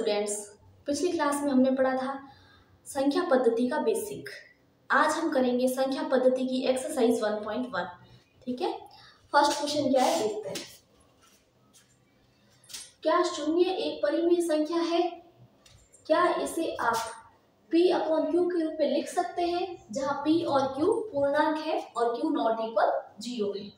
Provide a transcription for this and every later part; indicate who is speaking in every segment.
Speaker 1: Students, पिछली class में हमने पढ़ा था संख्या पद्धति का बेसिक। आज हम करेंगे संख्या पद्धति की एक्सरसाइज 1.1। ठीक है, फर्स्ट क्वेश्चन क्या है देखते हैं। क्या शून्य एक परिमेय संख्या है? क्या इसे आप p/q के रूप में लिख सकते हैं, जहां p और q पूर्णांक है और q नॉट इक्वल 0 है।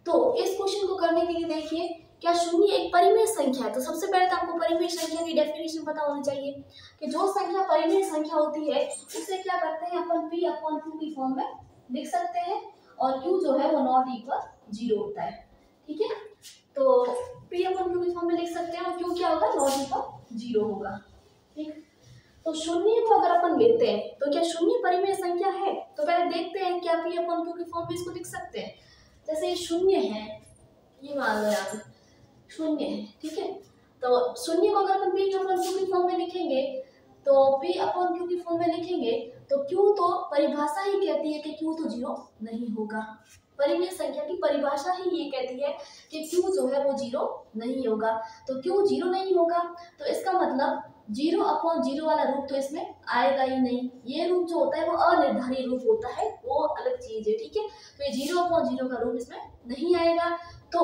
Speaker 1: तो इस क्वेश्चन को करने के लिए देखिए, क्या शून्य एक परिमेय संख्या है? तो सबसे पहले तो आपको परिमेय संख्या की डेफिनेशन पता होनी चाहिए कि जो संख्या परिमेय संख्या होती है उसे क्या करते हैं अपन p/q की फॉर्म में लिख सकते हैं और q जो है वो नॉट इक्वल 0 होता है। ठीक है, तो p/q की फॉर्म में लिख सकते हैं और q क्या होगा, नॉट इक्वल 0 होगा। ठीक, तो शून्य को अगर अपन लेते हैं तो क्या शून्य परिमेय संख्या है? तो पहले देखते हैं क्या p/q की फॉर्म में इसको लिख सकते हैं। जैसे ये शून्य है, ये मान लो आप शून्य है। ठीक है, तो शून्य को अगर अपन p/q की फॉर्म में लिखेंगे तो p/q की फॉर्म में लिखेंगे तो q तो परिभाषा ही कहती है कि q तो 0 नहीं होगा। परिमेय संख्या की परिभाषा ही ये कहती है कि q जो है वो 0 नहीं होगा। तो q 0 नहीं होगा तो इसका मतलब 0/0 वाला रूप तो इसमें आएगा ही नहीं। ये रूप जो होता है वो अनिर्धारित रूप होता है, वो अलग चीज है। ठीक है, तो ये 0/0 का रूप इसमें नहीं आएगा। तो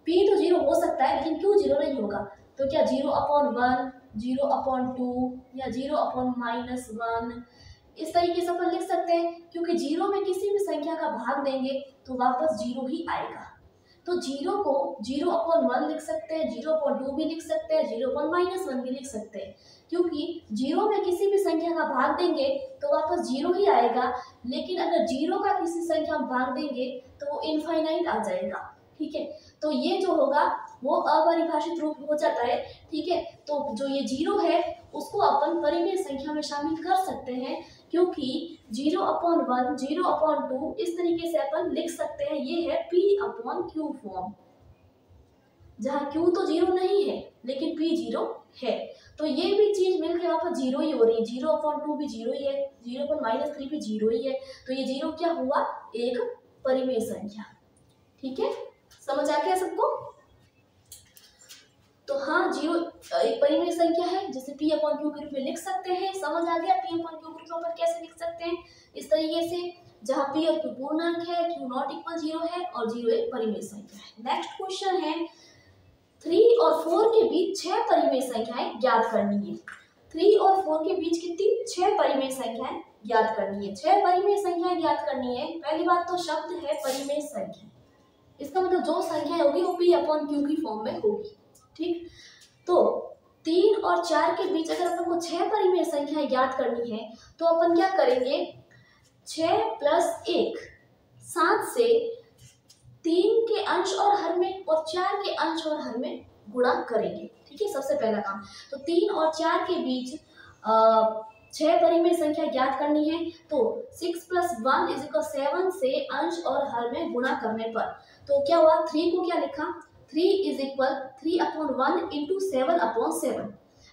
Speaker 1: p तो 0 हो सकता है लेकिन q 0 नहीं होगा। तो क्या 0/1, 0/2 या 0/-1 इस तरीके से अपन लिख सकते हैं, क्योंकि 0 में किसी भी संख्या का भाग देंगे तो वापस 0 ही आएगा। तो 0 को 0/1 लिख सकते हैं, 0/2 भी लिख सकते हैं, 0/-1 भी लिख सकते हैं, क्योंकि 0 में किसी भी संख्या का भाग देंगे तो वापस 0 ही आएगा। लेकिन अगर 0 का किसी संख्या में भाग देंगे तो वो इनफाइनाइट आ जाएगा। ठीक है, तो ये जो होगा वो अपरिभाषित रूप हो जाता है। ठीक है, तो जो ये 0 है उसको अपन परिमेय संख्या में शामिल कर सकते हैं, क्योंकि 0/1, 0/2 इस तरीके से अपन लिख सकते हैं। ये है p/q फॉर्म, जहाँ q तो 0 नहीं है लेकिन p 0 है। तो ये भी चीज मिलकर वापस 0 ही हो रही है। 0/2 भी 0 ही है, 0/-3 भी 0 ही है। तो ये 0 क्या हुआ, एक परिमेय संख्या। ठीक है, समझ आ गया सबको? तो हाँ, 0 एक परिमेय संख्या है जिसे p/q के रूप में लिख सकते हैं। समझ आ गया p/q के रूप में अपन कैसे लिख सकते हैं, इस तरीके से, जहाँ p और q पूर्णांक है, q नॉट इक्वल 0 है और 0 एक परिमेय संख्या है। नेक्स्ट क्वेश्चन है 3 और 4 के बीच 6 परिमेय संख्याएं ज्ञात करनी है। 3 और 4 के बीच कितनी, 6 परिमेय संख्याएं ज्ञात करनी है। 6 परिमेय संख्याएं ज्ञात करनी है। पहली बात तो शब्द है परिमेय संख्या, इसका मतलब जो संख्या होगी वो p/q की फॉर्म में होगी। ठीक, तो 3 और 4 के बीच अगर अपन को 6 परिमेय संख्याएं ज्ञात करनी है तो अपन क्या करेंगे, 6 + 1 7 से 3 के अंश और हर में और 4 के अंश और हर में गुणा करेंगे। ठीक है, सबसे पहला काम। तो 3 और 4 के बीच 6 परिमेय संख्या ज्ञात करनी है। तो 6 + 1 = 7 से अंश और हर में गुणा करने पर तो क्या हुआ, 3 को क्या लिखा, 3 = 3/1 × 7/7।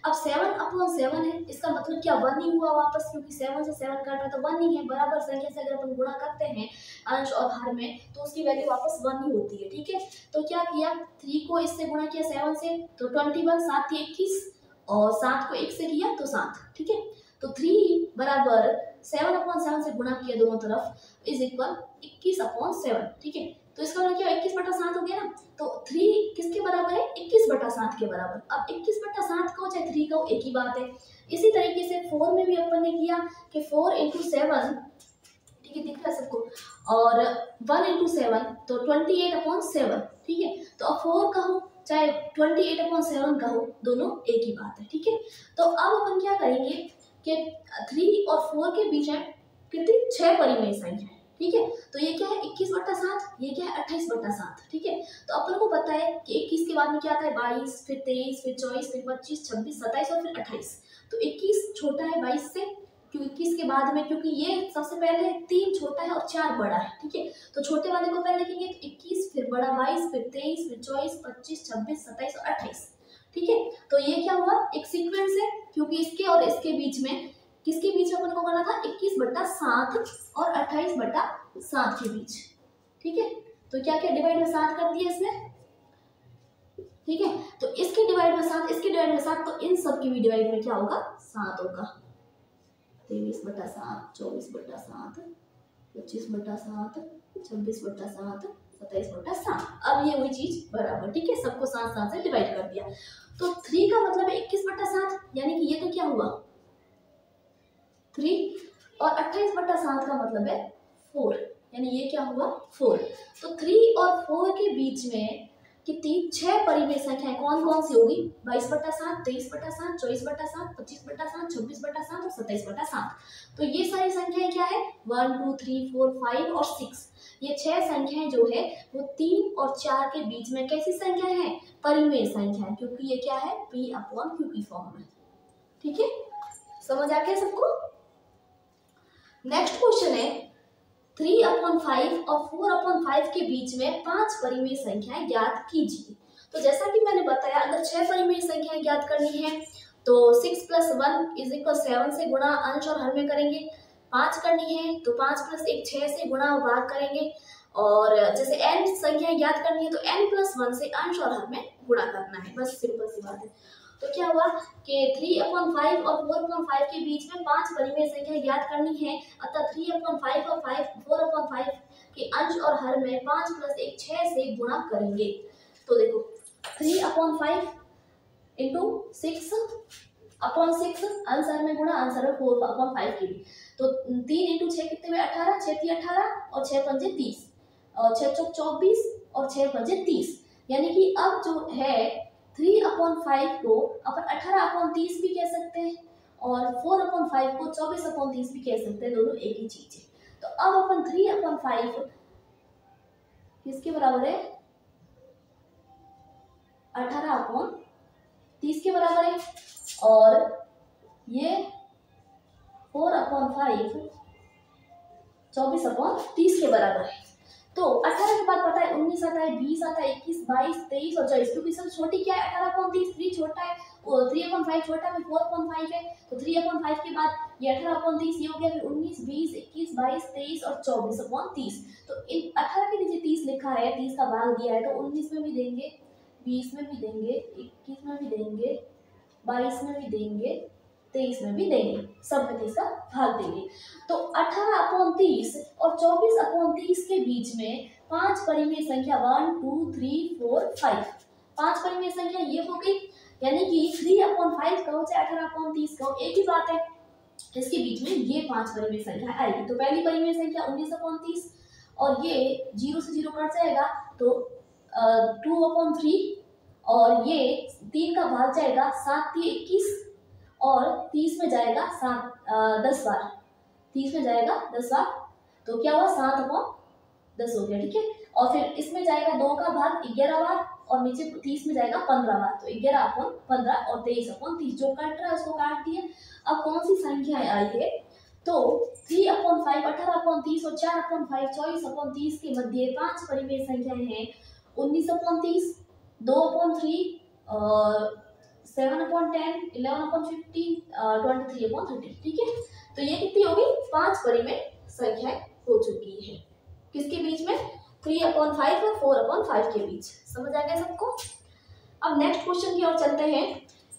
Speaker 1: अब 7/7 है, इसका मतलब क्या 1 ही हुआ वापस, क्योंकि 7 से 7 काटा तो 1 ही है। बराबर संख्या से अगर अपन गुणा करते हैं अंश और हर में तो उसकी वैल्यू वापस 1 ही होती है। ठीक है, तो क्या किया, 3 को इससे गुणा किया 7 से तो 21, 7 × 21 और 7 को 1 से किया तो 7। ठीक है, तो 3 बराबर 7/7 से गुणा किया दोनों तरफ = 21/7। ठीक है, तो इसका मतलब क्या 21/7 हो गया ना। तो 3 किसके बराबर है, 21/7 के बराबर। अब 21/7 का हो चाहे 3 का हो, एक ही बात है। इसी तरीके से 4 में भी अपन ने किया कि 4 × 7, ठीक है, दिख रहा है सबको, और 1 × 7 तो 28/7। ठीक है, तो अब 4 का हो चाहे 28/7 का हो, दोनों एक ही बात है। ठीक है, तो अब अपन क्या करेंगे कि 3 और 4 के बीच है कितनी, 6 परिमेय संख्या है। ठीक है, तो ये क्या है 21/7, ये क्या है 28/7। ठीक है, तो अपन को पता है कि 21 के बाद में क्या आता है 22, फिर 23, फिर 24, फिर 25, 26, 27 और फिर 28। तो 21 छोटा है 22 से, क्योंकि 21 के बाद में, क्योंकि ये सबसे पहले 3 छोटा है और 4 बड़ा है। ठीक है, तो छोटे वाले को पहले लिखेंगे तो 21, फिर बड़ा 22, फिर 23, फिर 24, 25, 26, 27 और 28। ठीक है, तो ये क्या हुआ, एक सीक्वेंस है, क्योंकि इसके और इसके बीच में, किसके बीच में अपन को करना था, 21/7 और 28/7 के बीच। ठीक है, तो क्या क्या डिवाइड में 7 कर दिया इसमें, ठीक है। तो इसके डिवाइड में 7, इसके डिवाइड में 7, तो इन सब की भी डिवाइड में क्या होगा 7 होगा। 23/7, 24/7, 25/7, 26/7, 27/7। अब ये वही चीज बराबर, ठीक है, सबको 7 से डिवाइड कर दिया। तो 3 का मतलब है 21/7, यानी कि ये तो क्या हुआ 3, और 28/7 का मतलब है 4, यानी ये क्या हुआ 4। तो 3 और 4 के बीच में कितनी 6 परिमेय संख्याएं कौन कौन सी होगी 22/7, 23/7, 24/7, 25/7, 26/7 और 27/7। तो ये सारी संख्याएं क्या है 1 2 3 4 5 और 6। ये 6 संख्याएं जो है वो 3 और 4 के बीच में कैसी संख्या है परिमेय संख्या है, क्योंकि ये क्या है P/Q की फॉर्म में। ठीक है, समझ आ गया सबको। नेक्स्ट क्वेश्चन है 3/5 और 4/5 के बीच में 5 परिमेय संख्याएं ज्ञात कीजिए। तो जैसा कि मैंने बताया, अगर 6 परिमेय संख्याएं ज्ञात करनी है तो 6 + 1 = 7 से गुणा अंश और हर में करेंगे। 5 करनी है तो 5 + 1 6 से गुणा और भाग करेंगे। और जैसे n संख्याएं ज्ञात करनी है तो n + 1 से अंश और हर में गुणा करना है, बस सिंपल सी बात है। तो क्या हुआ कि 3/5 और 4/5 के बीच में 5 परिमेय संख्या ज्ञात करनी है, अतः 3/5 और 4/5 के अंश और हर में 5 + 1 6 से गुणा करेंगे। तो देखो 3/5 × 6/6 अंश हर में गुणा, अंश हर में 4/5 के भी। तो 3 × 6 कितने में 18, 6 × 18 और 6 × 5 = 30 और 6 × 24 और 6 × 5 = 30। यानी कि अब जो है 3/5 को अपन 18/30 भी कह सकते हैं और 4/5 को 24/30 भी कह सकते हैं, दोनों एक ही चीज है। तो अब अपन 3/5 किसके बराबर है 18/30 के बराबर है, और ये 4/5 24/30 के बराबर है। तो 18 के बाद पता है 19 आता है, 20 आता है, 21, 22, 23 और 24, क्योंकि सब छोटी क्या है 18/30, 3 छोटा है, 3/5 छोटा है, 4/5 है। तो 3/5 के बाद ये 18/30 ये हो गया, फिर 19, 20, 21, 22, 23 और 24/30। तो इन 18 के नीचे 30 लिखा है, 30 का भाग दिया है, तो 19 में भी देंगे, 20 में भी देंगे, 21 में भी देंगे, 22 में भी देंगे, 23 में भी देंगे, सब में 30 का भाग देंगे। तो 18/30 और 24/30 के बीच में 5 परिमेय संख्या 1 2 3 4 5 5 परिमेय संख्या ये हो गई, यानी कि 3/5 कहो चाहे 18/30 कहो एक ही बात है, इसके बीच में ये 5 परिमेय संख्या आएगी। तो पहली परिमेय संख्या 19/30 और ये 0 से 0 कट जाएगा तो 2/3 और ये 3 का भाग जाएगा 7 × 21 और 30 में जाएगा 10 बार, 30 में जाएगा 10 बार, तो क्या हुआ 7/10 हो गया। ठीक है, और फिर इसमें जाएगा 2 का भाग 11 बार और नीचे 30 में जाएगा 15 बार, तो 11/15 और 23/30 जो कट रहा है उसको काट दिए। अब कौन सी संख्याएं आई है तो 3/5 18/30 और 4/5 24/30 के मध्य 5 परिमेय संख्याएं हैं 19/30, 2/3 और 7/10, 11/15, 23/30। ठीक है, तो ये कितनी होगी 5 परिमेय संख्याएं हो चुकी है किसके बीच में 3/5 और 4/5 के बीच। समझ आ गया सबको। अब नेक्स्ट क्वेश्चन की ओर चलते हैं।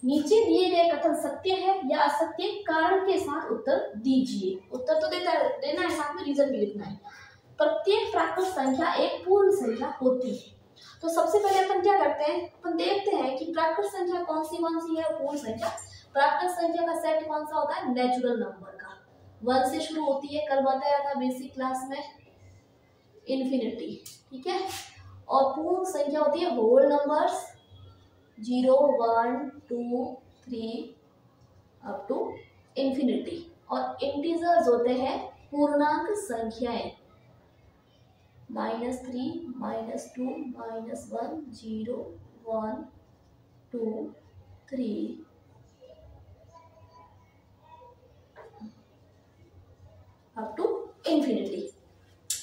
Speaker 1: नीचे दिए गए कथन सत्य है या असत्य, कारण के साथ उत्तर दीजिए। उत्तर तो देना है, साथ में रीजन भी लिखना है। प्रत्येक प्राकृत संख्या एक पूर्ण संख्या होती है। तो सबसे पहले अपन क्या करते हैं, अपन देखते हैं कि प्राकृत संख्या कौन सी है, पूर्ण संख्या। प्राकृत संख्या का सेट कौन सा होता है नेचुरल नंबर का, 1 से शुरू होती है, कल बताया था बेसिक क्लास में, इन्फिनिटी। ठीक है, और पूर्ण संख्या होती है whole numbers 0 1 2 3 up to infinity, और इंटीजर्स होते हैं पूर्णांक संख्याएं -3 -2 -1 0 1 2 3 अप टू इन्फिनिटी।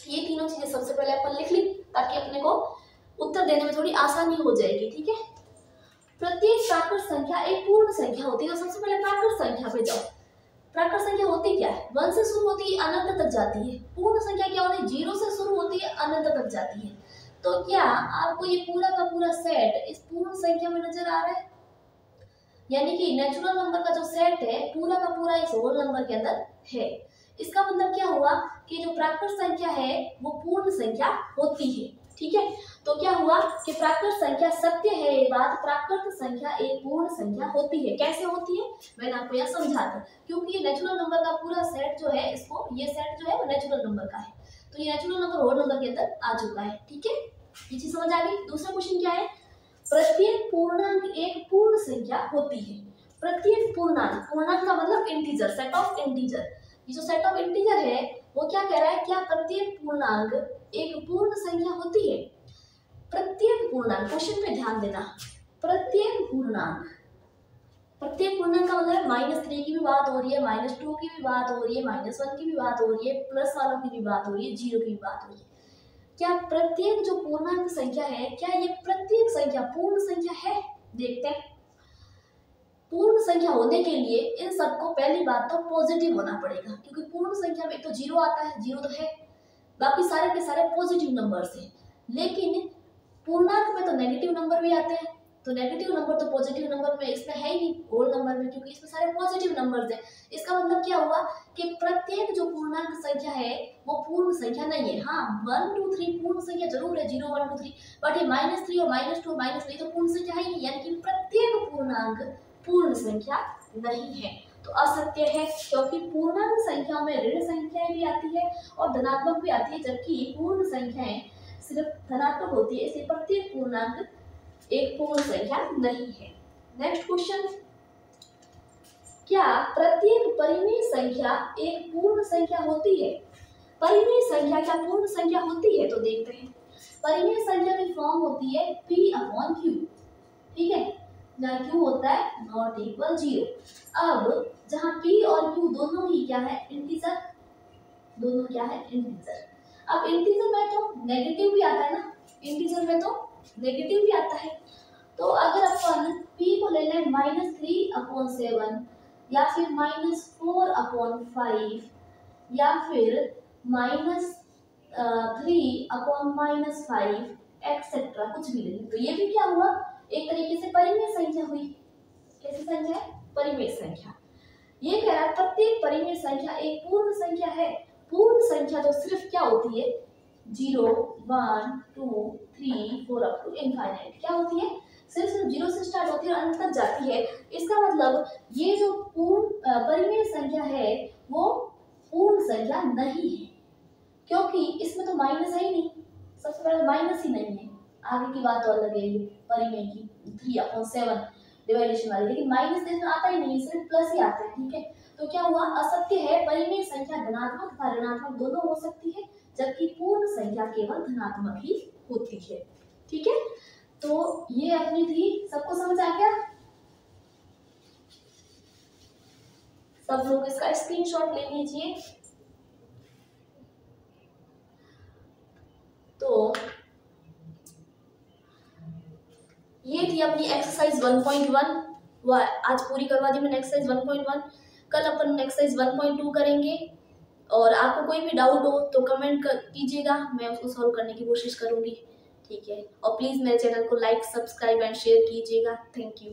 Speaker 1: ये तीनों चीजें सबसे पहले अपन लिख ली ताकि अपने को उत्तर देने में थोड़ी आसानी हो जाएगी। ठीक है, प्रत्येक प्राकृत संख्या एक पूर्ण संख्या होती है। तो सबसे पहले प्राकृत संख्या पे जाओ। प्राकृत संख्या होती क्या है, 1 से शुरू होती है, अनंत तक जाती है। पूर्ण संख्या क्या होती है, 0 से शुरू होती है, अनंत तक जाती है। तो क्या आपको ये पूरा का पूरा सेट इस पूर्ण संख्या में नजर आ रहा है? यानी कि नेचुरल नंबर का जो सेट है पूरा का पूरा इस होल नंबर के अंदर है। इसका मतलब क्या हुआ कि जो प्राकृत संख्या है वो पूर्ण संख्या होती है। ठीक है, तो क्या हुआ कि प्राकृत संख्या सत्य है, ये बात, प्राकृत संख्या एक पूर्ण संख्या होती है। कैसे होती है मैंने आपको यहाँ समझा था, क्योंकि ये नेचुरल नंबर का पूरा सेट जो है, इसको ये सेट जो है वो नेचुरल नंबर का है, तो ये नेचुरल नंबर होल नंबर के अंदर आ चुका है। ठीक है, ये चीज समझ आ गई। दूसरा क्वेश्चन क्या है, प्रत्येक पूर्णांक एक पूर्ण संख्या होती है। प्रत्येक पूर्णांक, पूर्णांक का मतलब इंटीजर, सेट ऑफ इंटीजर। ये जो सेट ऑफ इंटीजर है वो क्या कह रहा है, क्या प्रत्येक पूर्णांक एक पूर्ण संख्या होती है? प्रत्येक पूर्णांक, क्वेश्चन पे ध्यान देना, प्रत्येक पूर्णांक, प्रत्येक पूर्णांक का मतलब -3 की भी बात हो रही है, -2 की भी बात हो रही है, -1 की भी बात हो रही है, प्लस वालों की भी बात हो रही है, 0 की भी बात हो रही है। क्या प्रत्येक जो पूर्णांक संख्या है, क्या ये प्रत्येक संख्या पूर्ण संख्या है? देखते हैं। पूर्ण संख्या होने के लिए इन सबको पहली बात तो पॉजिटिव होना पड़ेगा, क्योंकि पूर्ण संख्या में तो 0 आता है, 0 तो है, बाकी सारे के सारे पॉजिटिव नंबर्स हैं। लेकिन पूर्णांक में तो नेगेटिव नंबर भी आते हैं, तो नेगेटिव नंबर तो पॉजिटिव नंबर में इसमें है ही नहीं, होल नंबर में, क्योंकि इसमें सारे पॉजिटिव नंबर्स हैं। इसका मतलब क्या हुआ कि प्रत्येक जो पूर्णांक संख्या है वो पूर्ण संख्या नहीं है। हाँ, 1 2 3 पूर्ण संख्या जरूर है, 0 1 2 3, बट ये -3 और -2 -3 तो पूर्ण संख्या है ही नहीं, यानी कि प्रत्येक पूर्णांक पूर्ण संख्या नहीं है, तो असत्य है। क्योंकि पूर्णांक संख्याओं में ऋण संख्याएं भी आती है और धनात्मक भी आती है, जबकि पूर्ण संख्याएं सिर्फ धनात्मक होती है, इसलिए प्रत्येक पूर्णांक एक पूर्ण संख्या नहीं है। नेक्स्ट क्वेश्चन, क्या प्रत्येक परिमेय संख्या एक पूर्ण संख्या होती है? परिमेय संख्या क्या पूर्ण संख्या होती है? तो देखते हैं। परिमेय संख्या की फॉर्म होती है P/Q। ठीक है, जहाँ Q होता है नॉट इक्वल 0। अब जहाँ P और Q दोनों ही क्या है, इंटीजर, दोनों क्या है, इंटीजर। अब इंटीजर में तो नेगेटिव भी आता है ना, इंटीजर में तो नेगेटिव भी आता है, तो अगर अपन P को ले लें -3/7 या फिर -4/5 या फिर -3/5 एक्सेट्रा, कुछ भी ले लें, तो ये भी क्या हुआ, एक तरीके से परिमेय संख्या हुई। कैसी संख्या है? परिमेय संख्या। ये कह रहा है प्रत्येक परिमेय संख्या एक पूर्ण संख्या है। पूर्ण संख्या तो सिर्फ क्या होती है, 0 1 2 3 4 अप टू इनफाइनाइट, क्या होती है, सिर्फ 0 से स्टार्ट होती है और अंत तक जाती है। इसका मतलब ये जो पूर्ण परिमेय संख्या है वो पूर्ण संख्या नहीं है, क्योंकि इसमें तो माइनस है ही नहीं, सबसे पहले माइनस ही नहीं है, आगे की बात और अलग है ये परिमेय की 3/7 डिवाइडेशन वाली, लेकिन माइनस इसमें आता ही नहीं, सिर्फ प्लस ही आता है। ठीक है, तो क्या हुआ, असत्य है। परिमेय संख्या धनात्मक तथा ऋणात्मक दोनों हो सकती है, जबकि पूर्ण संख्या केवल धनात्मक ही होती है। ठीक है, तो ये अपनी थी, सबको समझ आ गया? सब लोग इसका स्क्रीनशॉट ले लीजिए। तो ये थी अपनी एक्सरसाइज 1.1, वो आज पूरी करवा दी मैंने एक्सरसाइज 1.1। कल अपन एक्सरसाइज 1.2 करेंगे, और आपको कोई भी डाउट हो तो कमेंट कीजिएगा, मैं उसको सॉल्व करने की कोशिश करूंगी। ठीक है, और प्लीज़ मेरे चैनल को लाइक, सब्सक्राइब एंड शेयर कीजिएगा। Thank you.